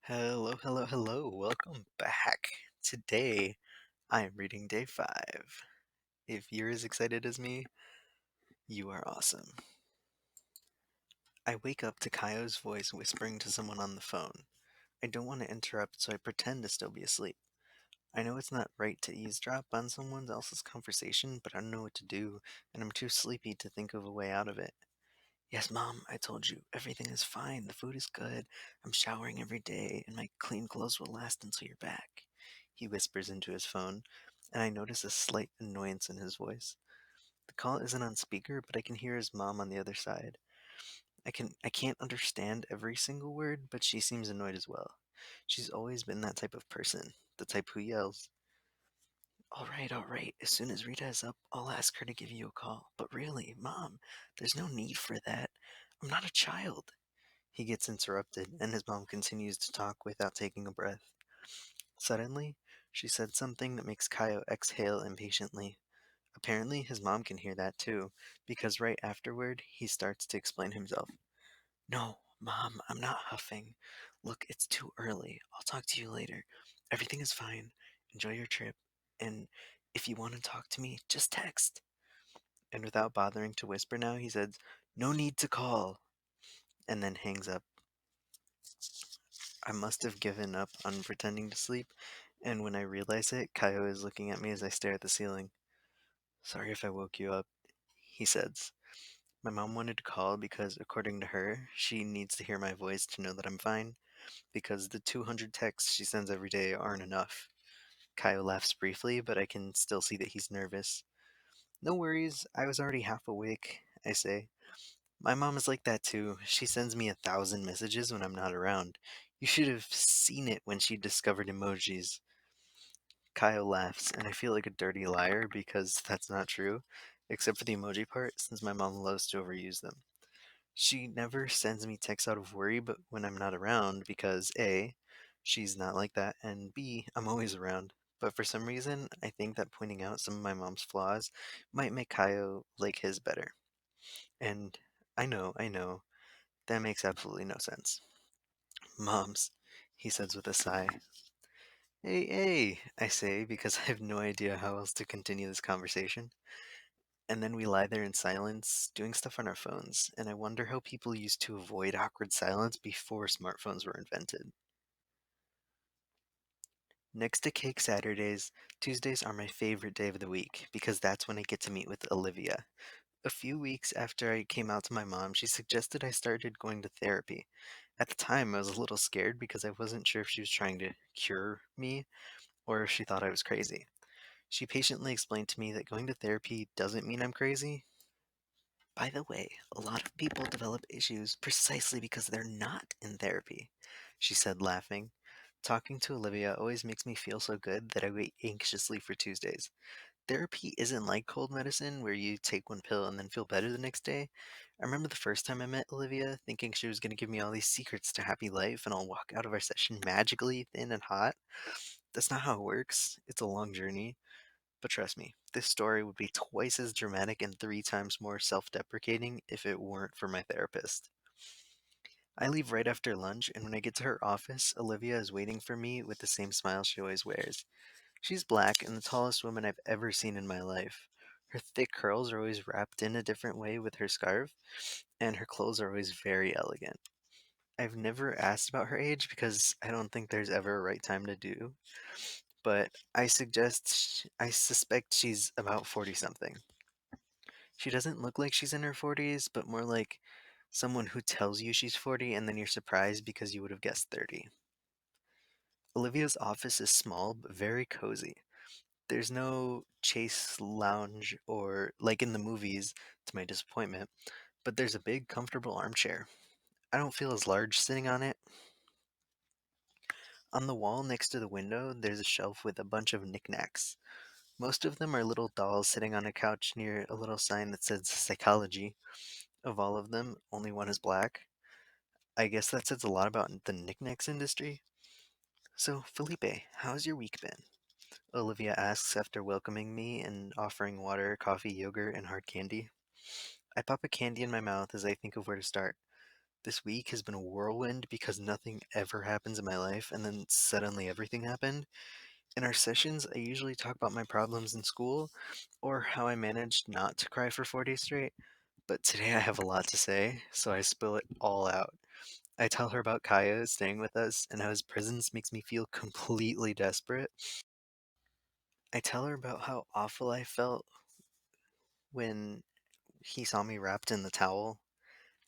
Hello, hello, hello. Welcome back. Today, I am reading day 5. If you're as excited as me, you are awesome. I wake up to Caio's voice whispering to someone on the phone. I don't want to interrupt, so I pretend to still be asleep. I know it's not right to eavesdrop on someone else's conversation, but I don't know what to do, and I'm too sleepy to think of a way out of it. Yes, Mom, I told you, everything is fine. The food is good. I'm showering every day, and my clean clothes will last until you're back. He whispers into his phone, and I notice a slight annoyance in his voice. The call isn't on speaker, but I can hear his mom on the other side. I can't understand every single word, but she seems annoyed as well. She's always been that type of person, the type who yells. All right, all right. As soon as Rita is up, I'll ask her to give you a call. But really, Mom, there's no need for that. I'm not a child. He gets interrupted, and his mom continues to talk without taking a breath. Suddenly, she said something that makes Kaio exhale impatiently. Apparently, his mom can hear that too, because right afterward, he starts to explain himself. No, Mom, I'm not huffing. Look, it's too early. I'll talk to you later. Everything is fine. Enjoy your trip. And if you want to talk to me, just text. And without bothering to whisper now, he says, No need to call, and then hangs up. I must have given up on pretending to sleep, and when I realize it, Caio is looking at me as I stare at the ceiling. Sorry if I woke you up, he says. My mom wanted to call because, according to her, she needs to hear my voice to know that I'm fine, because the 200 texts she sends every day aren't enough. Caio laughs briefly, but I can still see that he's nervous. No worries, I was already half awake, I say. My mom is like that too. She sends me 1,000 messages when I'm not around. You should have seen it when she discovered emojis. Kyle laughs, and I feel like a dirty liar because that's not true, except for the emoji part, since my mom loves to overuse them. She never sends me texts out of worry, but when I'm not around, because A, she's not like that, and B, I'm always around. But for some reason, I think that pointing out some of my mom's flaws might make Kaio like his better. And I know, that makes absolutely no sense. Moms, he says with a sigh. Hey, hey, I say, because I have no idea how else to continue this conversation. And then we lie there in silence, doing stuff on our phones, and I wonder how people used to avoid awkward silence before smartphones were invented. Next to Cake Saturdays, Tuesdays are my favorite day of the week because that's when I get to meet with Olivia. A few weeks after I came out to my mom, she suggested I started going to therapy. At the time, I was a little scared because I wasn't sure if she was trying to cure me or if she thought I was crazy. She patiently explained to me that going to therapy doesn't mean I'm crazy. By the way, a lot of people develop issues precisely because they're not in therapy, she said, laughing. Talking to Olivia always makes me feel so good that I wait anxiously for Tuesdays. Therapy isn't like cold medicine where you take one pill and then feel better the next day. I remember the first time I met Olivia thinking she was going to give me all these secrets to happy life and I'll walk out of our session magically thin and hot. That's not how it works. It's a long journey. But trust me, this story would be twice as dramatic and 3 times more self deprecating if it weren't for my therapist. I leave right after lunch, and when I get to her office, Olivia is waiting for me with the same smile she always wears. She's black and the tallest woman I've ever seen in my life. Her thick curls are always wrapped in a different way with her scarf, and her clothes are always very elegant. I've never asked about her age because I don't think there's ever a right time to do, but I suspect she's about 40 something. She doesn't look like she's in her 40s, but more like someone who tells you she's 40 and then you're surprised because you would have guessed 30. Olivia's office is small but very cozy. There's no chase lounge or like in the movies, to my disappointment, but there's a big, comfortable armchair. I don't feel as large sitting on it. On the wall next to the window, there's a shelf with a bunch of knickknacks. Most of them are little dolls sitting on a couch near a little sign that says psychology. Of all of them, only one is black. I guess that says a lot about the knickknacks industry. So, Felipe, how's your week been? Olivia asks after welcoming me and offering water, coffee, yogurt, and hard candy. I pop a candy in my mouth as I think of where to start. This week has been a whirlwind because nothing ever happens in my life, and then suddenly everything happened. In our sessions, I usually talk about my problems in school or how I managed not to cry for 4 days straight, but today I have a lot to say, so I spill it all out. I tell her about Caio staying with us and how his presence makes me feel completely desperate. I tell her about how awful I felt when he saw me wrapped in the towel.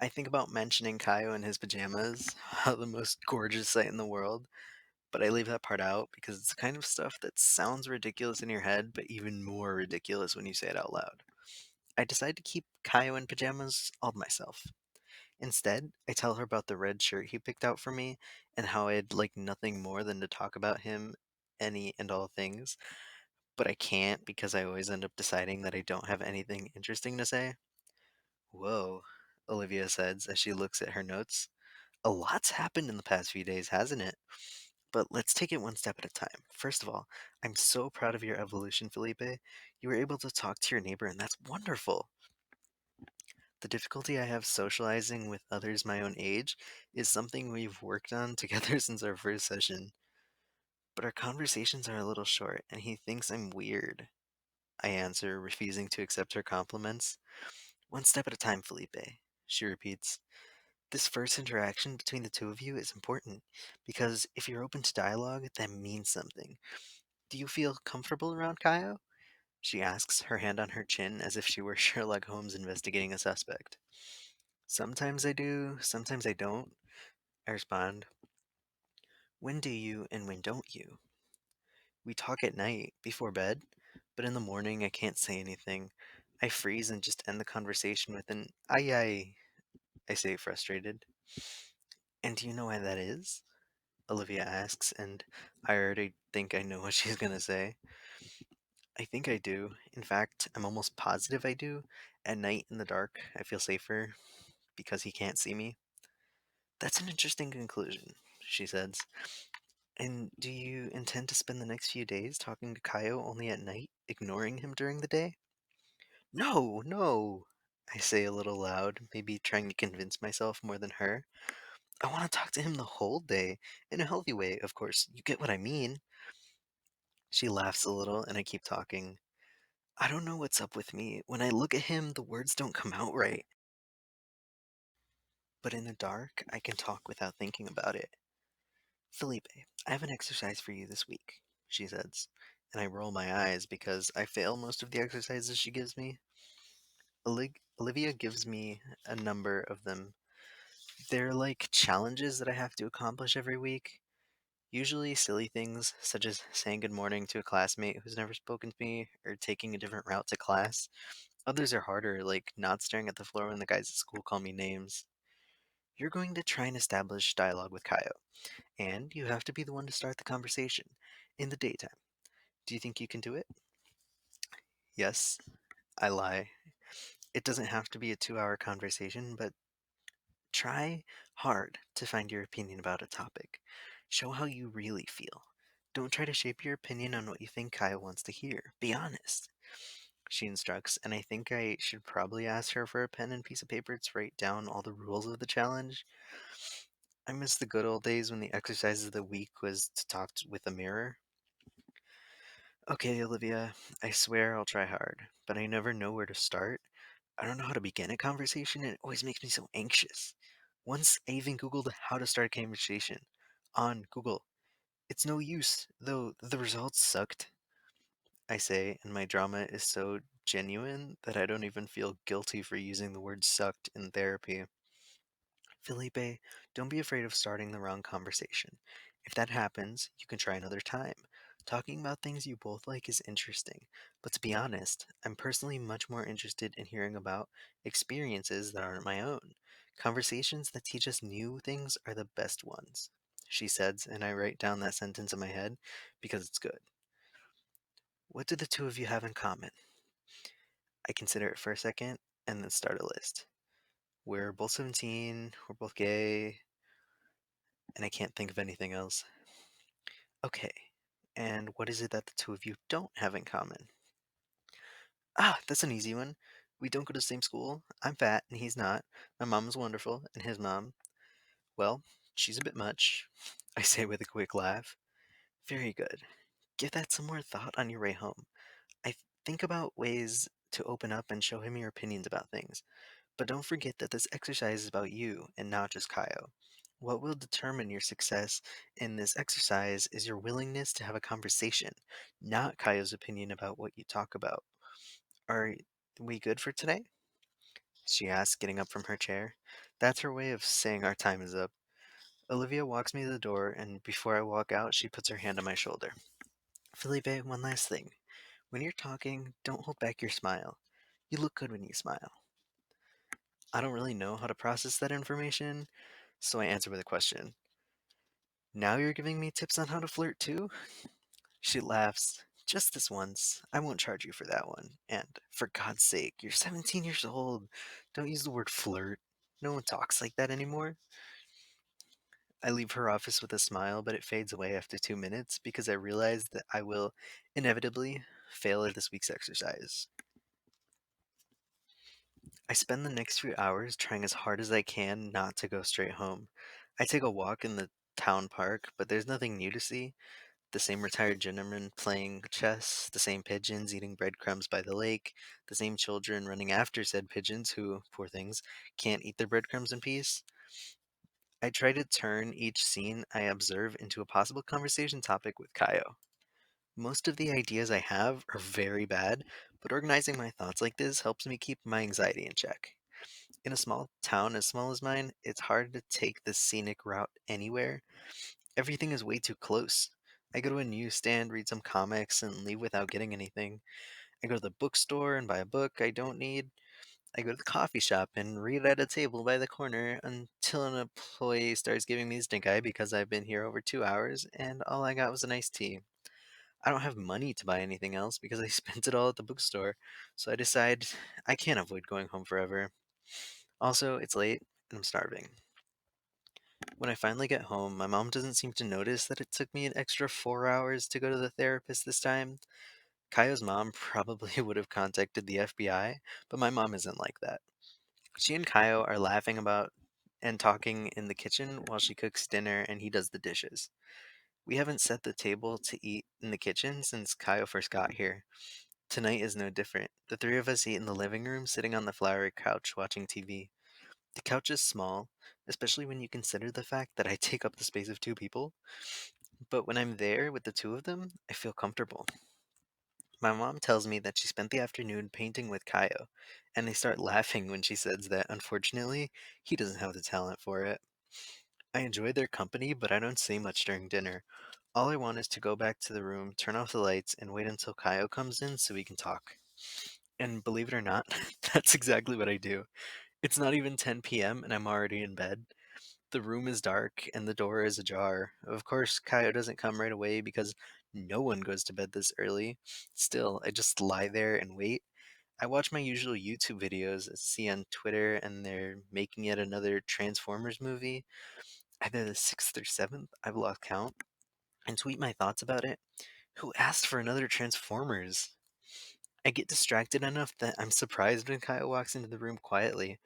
I think about mentioning Caio in his pajamas, how the most gorgeous sight in the world, but I leave that part out because it's the kind of stuff that sounds ridiculous in your head, but even more ridiculous when you say it out loud. I decide to keep Caio in pajamas all to myself. Instead, I tell her about the red shirt he picked out for me and how I'd like nothing more than to talk about him any and all things, but I can't because I always end up deciding that I don't have anything interesting to say. Whoa, Olivia says as she looks at her notes. A lot's happened in the past few days, hasn't it? But let's take it one step at a time. First of all, I'm so proud of your evolution, Felipe. You were able to talk to your neighbor, and that's wonderful. The difficulty I have socializing with others my own age is something we've worked on together since our first session. But our conversations are a little short, and he thinks I'm weird. I answer, refusing to accept her compliments. One step at a time, Felipe, she repeats. This first interaction between the two of you is important because if you're open to dialogue, that means something. Do you feel comfortable around Kaio? She asks, her hand on her chin as if she were Sherlock Holmes investigating a suspect. Sometimes I do, sometimes I don't, I respond. When do you and when don't you? We talk at night, before bed, but in the morning I can't say anything. I freeze and just end the conversation with an aye aye, I say frustrated. And do you know why that is? Olivia asks, and I already think I know what she's gonna say. I think I do. In fact, I'm almost positive I do. At night in the dark, I feel safer because he can't see me. That's an interesting conclusion, she says. And do you intend to spend the next few days talking to Kaio only at night, ignoring him during the day? No, no, I say a little loud, maybe trying to convince myself more than her. I want to talk to him the whole day, in a healthy way, of course. You get what I mean. She laughs a little, and I keep talking. I don't know what's up with me. When I look at him, the words don't come out right. But in the dark, I can talk without thinking about it. Felipe, I have an exercise for you this week, she says. And I roll my eyes because I fail most of the exercises she gives me. Olivia gives me a number of them. They're like challenges that I have to accomplish every week. Usually silly things, such as saying good morning to a classmate who's never spoken to me or taking a different route to class. Others are harder, like not staring at the floor when the guys at school call me names. You're going to try and establish dialogue with Kaio, and you have to be the one to start the conversation in the daytime. Do you think you can do it? Yes, I lie. It doesn't have to be a 2 hour conversation, but try hard to find your opinion about a topic. Show how you really feel. Don't try to shape your opinion on what you think Kyle wants to hear. Be honest, she instructs, and I think I should probably ask her for a pen and piece of paper to write down all the rules of the challenge. I miss the good old days when the exercise of the week was to talk with a mirror. Okay, Olivia, I swear I'll try hard, but I never know where to start. I don't know how to begin a conversation, and it always makes me so anxious. Once I even Googled how to start a conversation on Google. It's no use, though the results sucked, I say, and my drama is so genuine that I don't even feel guilty for using the word sucked in therapy. Felipe, don't be afraid of starting the wrong conversation. If that happens, you can try another time. Talking about things you both like is interesting, but to be honest, I'm personally much more interested in hearing about experiences that aren't my own. Conversations that teach us new things are the best ones, she says, and I write down that sentence in my head because it's good. What do the two of you have in common? I consider it for a second and then start a list. We're both 17, we're both gay, and I can't think of anything else. Okay, and what is it that the two of you don't have in common? Ah, that's an easy one. We don't go to the same school. I'm fat and he's not. My mom is wonderful and his mom. Well, she's a bit much, I say with a quick laugh. Very good. Give that some more thought on your way home. Think about ways to open up and show him your opinions about things. But don't forget that this exercise is about you and not just Kaio. What will determine your success in this exercise is your willingness to have a conversation, not Kaio's opinion about what you talk about. Are we good for today? She asks, getting up from her chair. That's her way of saying our time is up. Olivia walks me to the door, and before I walk out, she puts her hand on my shoulder. Felipe, one last thing. When you're talking, don't hold back your smile. You look good when you smile. I don't really know how to process that information, so I answer with a question. Now you're giving me tips on how to flirt too? She laughs. Just this once. I won't charge you for that one. And, for God's sake, you're 17 years old. Don't use the word flirt. No one talks like that anymore. I leave her office with a smile, but it fades away after 2 minutes because I realize that I will inevitably fail at this week's exercise. I spend the next few hours trying as hard as I can not to go straight home. I take a walk in the town park, but there's nothing new to see. The same retired gentleman playing chess, the same pigeons eating breadcrumbs by the lake, the same children running after said pigeons who, poor things, can't eat their breadcrumbs in peace. I try to turn each scene I observe into a possible conversation topic with Kaio. Most of the ideas I have are very bad, but organizing my thoughts like this helps me keep my anxiety in check. In a small town as small as mine, it's hard to take the scenic route anywhere. Everything is way too close. I go to a newsstand, read some comics, and leave without getting anything. I go to the bookstore and buy a book I don't need. I go to the coffee shop and read at a table by the corner until an employee starts giving me stink eye because I've been here over 2 hours and all I got was an iced tea. I don't have money to buy anything else because I spent it all at the bookstore, so I decide I can't avoid going home forever. Also, it's late and I'm starving. When I finally get home, my mom doesn't seem to notice that it took me an extra 4 hours to go to the therapist this time. Kaio's mom probably would have contacted the FBI, but my mom isn't like that. She and Kaio are laughing about and talking in the kitchen while she cooks dinner and he does the dishes. We haven't set the table to eat in the kitchen since Kaio first got here. Tonight is no different. The three of us eat in the living room, sitting on the flowery couch watching TV. The couch is small, especially when you consider the fact that I take up the space of two people, but when I'm there with the two of them, I feel comfortable. My mom tells me that she spent the afternoon painting with Kaio, and they start laughing when she says that unfortunately, he doesn't have the talent for it. I enjoy their company, but I don't say much during dinner. All I want is to go back to the room, turn off the lights, and wait until Kaio comes in so we can talk. And believe it or not, that's exactly what I do. It's not even 10 p.m. and I'm already in bed. The room is dark and the door is ajar. Of course, Kaio doesn't come right away because no one goes to bed this early. Still, I just lie there and wait. I watch my usual YouTube videos I see on Twitter, and they're making yet another Transformers movie, either the sixth or seventh, I've lost count, and tweet my thoughts about it. Who asked for another Transformers? I get distracted enough that I'm surprised when Kyle walks into the room quietly.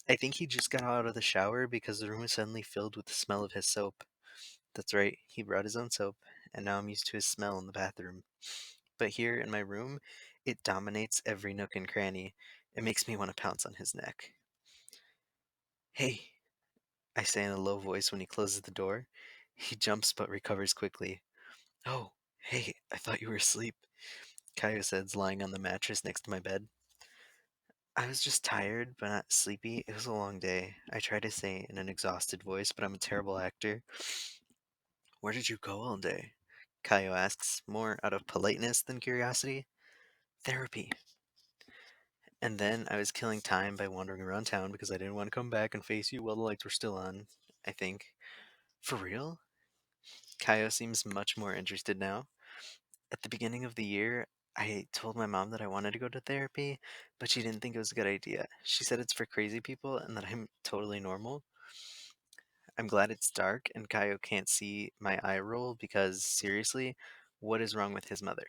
I think he just got out of the shower because the room is suddenly filled with the smell of his soap. That's right, he brought his own soap, and now I'm used to his smell in the bathroom. But here in my room, it dominates every nook and cranny. It makes me want to pounce on his neck. Hey, I say in a low voice when he closes the door. He jumps but recovers quickly. Oh, hey, I thought you were asleep, Caio says, lying on the mattress next to my bed. I was just tired, but not sleepy. It was a long day. I try to say in an exhausted voice, but I'm a terrible actor. Where did you go all day? Caio asks, more out of politeness than curiosity. Therapy. And then I was killing time by wandering around town because I didn't want to come back and face you while the lights were still on, I think. For real? Caio seems much more interested now. At the beginning of the year, I told my mom that I wanted to go to therapy, but she didn't think it was a good idea. She said it's for crazy people and that I'm totally normal. I'm glad it's dark and Kaio can't see my eye roll because, seriously, what is wrong with his mother?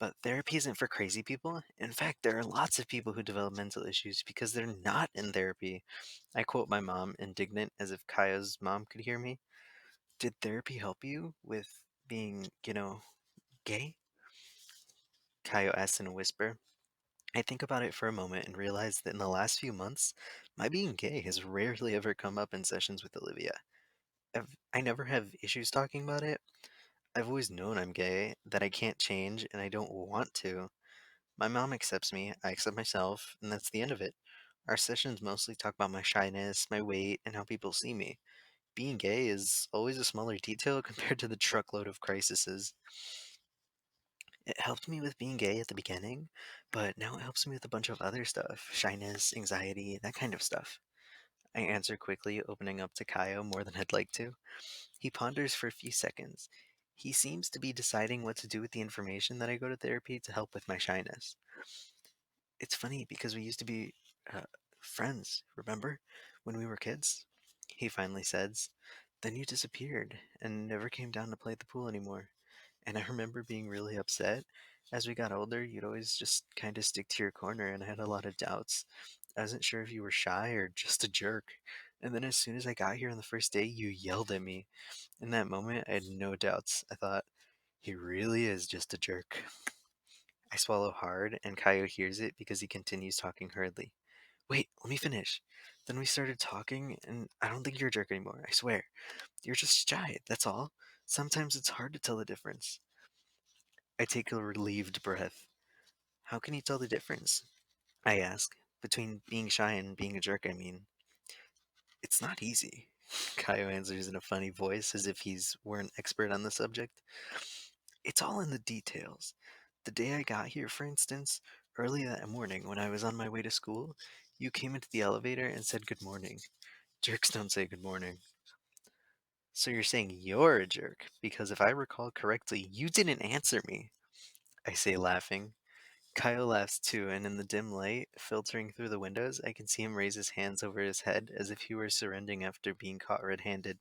But therapy isn't for crazy people. In fact, there are lots of people who develop mental issues because they're not in therapy. I quote my mom, indignant as if Kaya's mom could hear me. Did therapy help you with being, gay? Caio asks in a whisper. I think about it for a moment and realize that in the last few months, my being gay has rarely ever come up in sessions with Olivia. I never have issues talking about it. I've always known I'm gay, that I can't change, and I don't want to. My mom accepts me, I accept myself, and that's the end of it. Our sessions mostly talk about my shyness, my weight, and how people see me. Being gay is always a smaller detail compared to the truckload of crises. It helped me with being gay at the beginning, but now it helps me with a bunch of other stuff shyness, anxiety, that kind of stuff. I answer quickly, opening up to Kaio more than I'd like to. He ponders for a few seconds. He seems to be deciding what to do with the information that I go to therapy to help with my shyness. It's funny because we used to be uh, friends, remember? When we were kids? He finally says. Then you disappeared and never came down to play at the pool anymore. And I remember being really upset. As we got older, you'd always just kind of stick to your corner, and I had a lot of doubts. I wasn't sure if you were shy or just a jerk. And then as soon as I got here on the first day, you yelled at me. In that moment, I had no doubts. I thought, he really is just a jerk. I swallow hard, and Kaio hears it because he continues talking hurriedly. Wait, let me finish. Then we started talking, and I don't think you're a jerk anymore, I swear. You're just shy, that's all. Sometimes it's hard to tell the difference. I take a relieved breath. How can you tell the difference? I ask. Between being shy and being a jerk, I mean. It's not easy. Kaio answers in a funny voice as if were an expert on the subject. It's all in the details. The day I got here, for instance, early that morning when I was on my way to school, you came into the elevator and said good morning. Jerks don't say good morning. So you're saying you're a jerk, because if I recall correctly, you didn't answer me. I say, laughing. Kyle laughs too, and in the dim light filtering through the windows, I can see him raise his hands over his head as if he were surrendering after being caught red handed.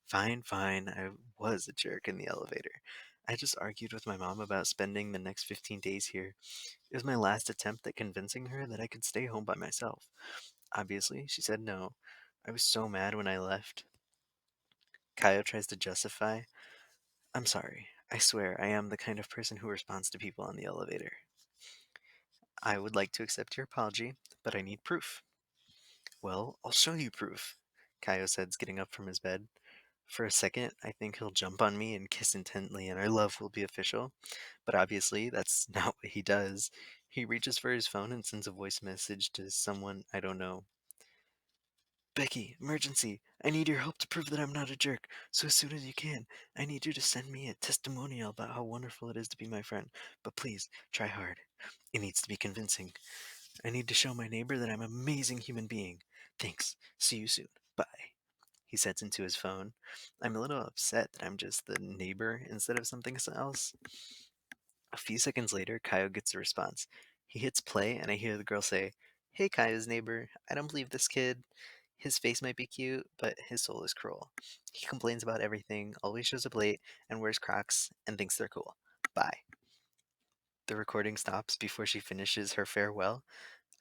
Fine, fine, I was a jerk in the elevator. I just argued with my mom about spending the next 15 days here. It was my last attempt at convincing her that I could stay home by myself. Obviously, she said no. I was so mad when I left. Kyle tries to justify. I'm sorry. I swear, I am the kind of person who responds to people on the elevator. I would like to accept your apology, but I need proof. Well, I'll show you proof, Kaio says, getting up from his bed. For a second, I think he'll jump on me and kiss intently, and our love will be official. But obviously, that's not what he does. He reaches for his phone and sends a voice message to someone I don't know. Becky, emergency. I need your help to prove that I'm not a jerk. So as soon as you can, I need you to send me a testimonial about how wonderful it is to be my friend. But please, try hard. It needs to be convincing. I need to show my neighbor that I'm an amazing human being. Thanks. See you soon. Bye. He sets into his phone. I'm a little upset that I'm just the neighbor instead of something else. A few seconds later, Kyle gets a response. He hits play, and I hear the girl say, Hey, Kaya's neighbor. I don't believe this kid. His face might be cute, but his soul is cruel. He complains about everything, always shows up late, and wears Crocs, and thinks they're cool. Bye. The recording stops before she finishes her farewell.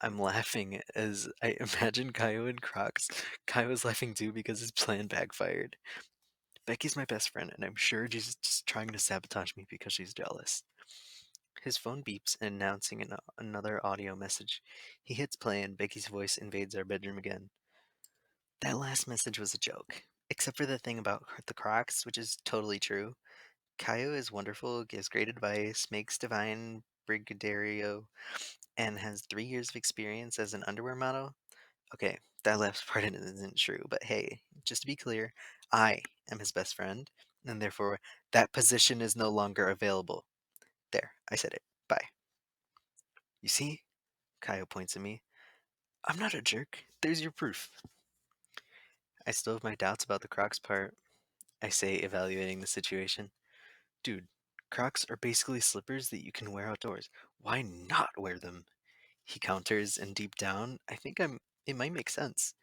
I'm laughing as I imagine Caio in Crocs. Caio is laughing too because his plan backfired. Becky's my best friend, and I'm sure she's just trying to sabotage me because she's jealous. His phone beeps, announcing another audio message. He hits play, and Becky's voice invades our bedroom again. That last message was a joke, except for the thing about the Crocs, which is totally true. Caio is wonderful, gives great advice, makes divine brigadeiro, and has 3 years of experience as an underwear model. Okay, that last part isn't true, but hey, just to be clear, I am his best friend, and therefore that position is no longer available. There, I said it. Bye. You see? Kyle points at me. I'm not a jerk. There's your proof. I still have my doubts about the Crocs part, I say, evaluating the situation. Dude, Crocs are basically slippers that you can wear outdoors. Why not wear them? He counters, and deep down, I think it might make sense.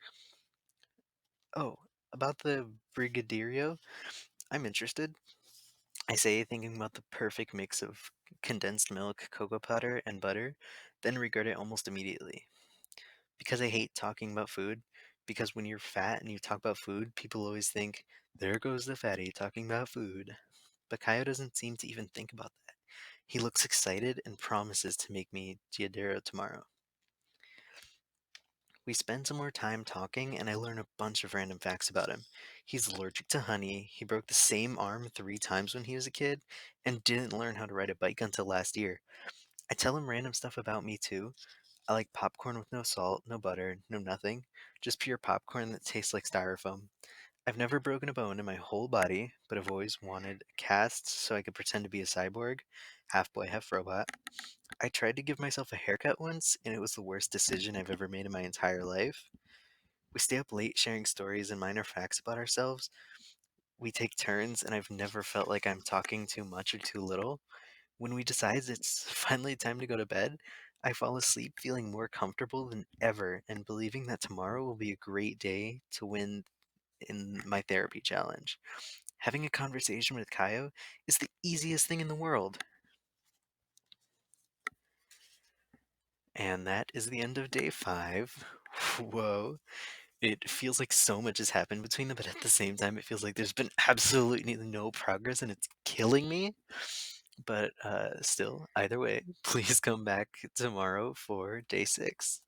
Oh, about the Brigadeiro? I'm interested. I say, thinking about the perfect mix of condensed milk, cocoa powder, and butter, then regret it almost immediately. Because I hate talking about food, because when you're fat and you talk about food, people always think, there goes the fatty talking about food. But Caio doesn't seem to even think about that. He looks excited and promises to make me Giadero tomorrow. We spend some more time talking, and I learn a bunch of random facts about him. He's allergic to honey, he broke the same arm 3 times when he was a kid, and didn't learn how to ride a bike until last year. I tell him random stuff about me too. I like popcorn with no salt, no butter, no nothing, just pure popcorn that tastes like styrofoam. I've never broken a bone in my whole body, but I've always wanted a cast so I could pretend to be a cyborg, half boy, half robot. I tried to give myself a haircut once, and it was the worst decision I've ever made in my entire life. We stay up late sharing stories and minor facts about ourselves. We take turns, and I've never felt like I'm talking too much or too little. When we decide it's finally time to go to bed, I fall asleep feeling more comfortable than ever and believing that tomorrow will be a great day to win in my therapy challenge. Having a conversation with Kaio is the easiest thing in the world. And that is the end of day 5. Whoa. It feels like so much has happened between them, but at the same time, it feels like there's been absolutely no progress and it's killing me. But still, either way, please come back tomorrow for day 6.